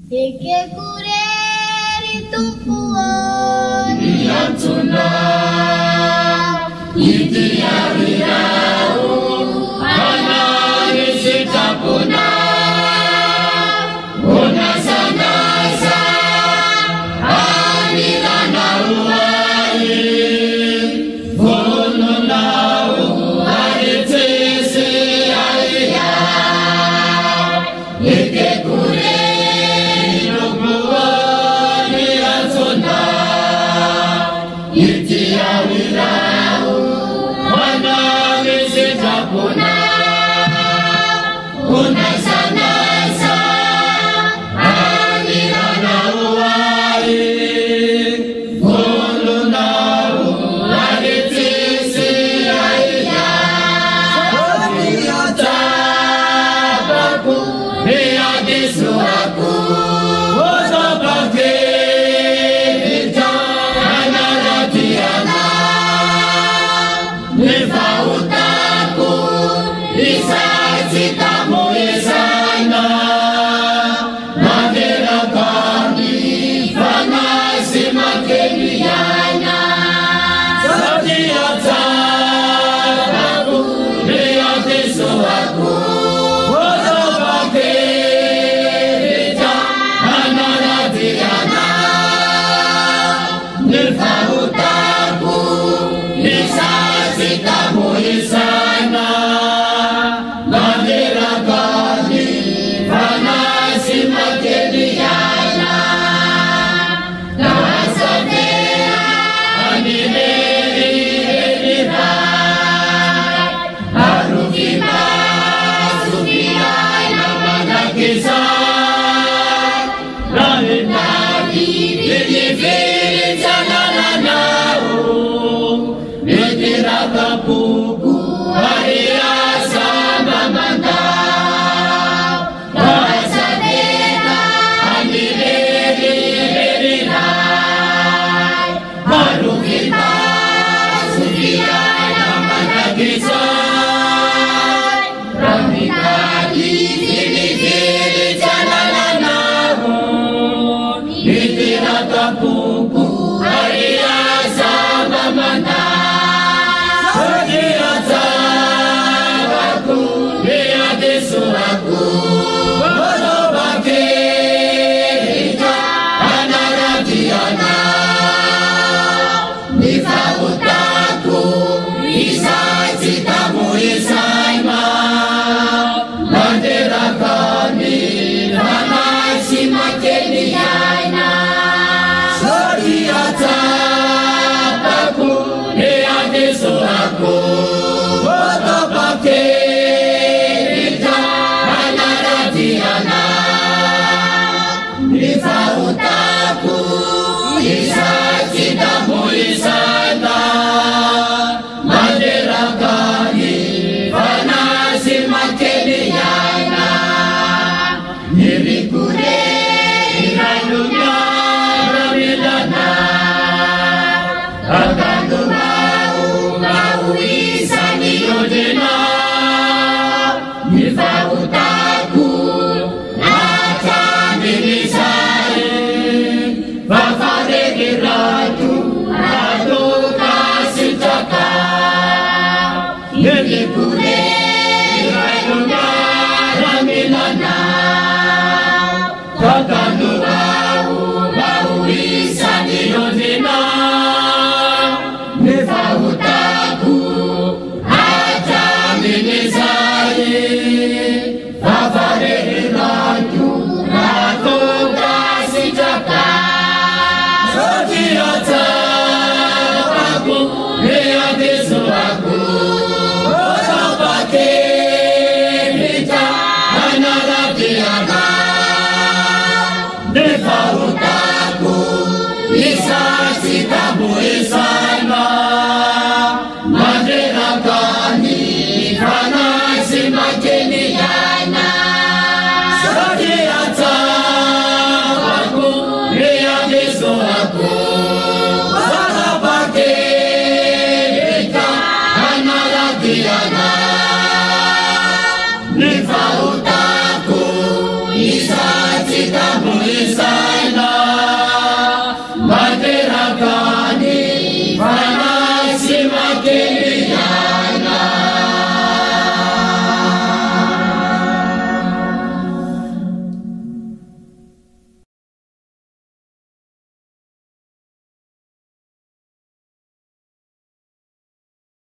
Eke kureri tumpuan Iyantuna Itia wirau Anani sitapuna Una sanasa Anirana uai Volunau Aritisi alia Eke kureri Itia wirau Manami sitapuna Una sanasa Anirana uai Volunau Aritisi aia Tabaku Niadisuaku Otapake Nifautaku Isacitamu isana Madera kami Vanasi makeniana Satiataku Niadisuaku Otapake Anaratiana Nifautaku Isacitamu isana Madera kami Vanasi makeniana Kasatea Animeri Edirai Arukita Sufiana Manakisai Rahimadi Vijifiri Janananau Nitiraka puku Hariasa mamandau Kasadena Anireri Edirai Harukita Sufiana Manakisai Rahimadi Vijifiri Janananau Nitiraka puku Hariasa mamandau Suaku Otapake Anaratiana Nifautaku Isacitamu isaima Madera kami Vanasi makeniana Satiataku Niadisuaku Otapake Nifautaku Isacitamu isana Madera kami Vanasi makeniana Nirikure Iranunya Ramilana Akandu mau isani yodena Nifautaku Nirikure Iranunya Ramilana sitamuisa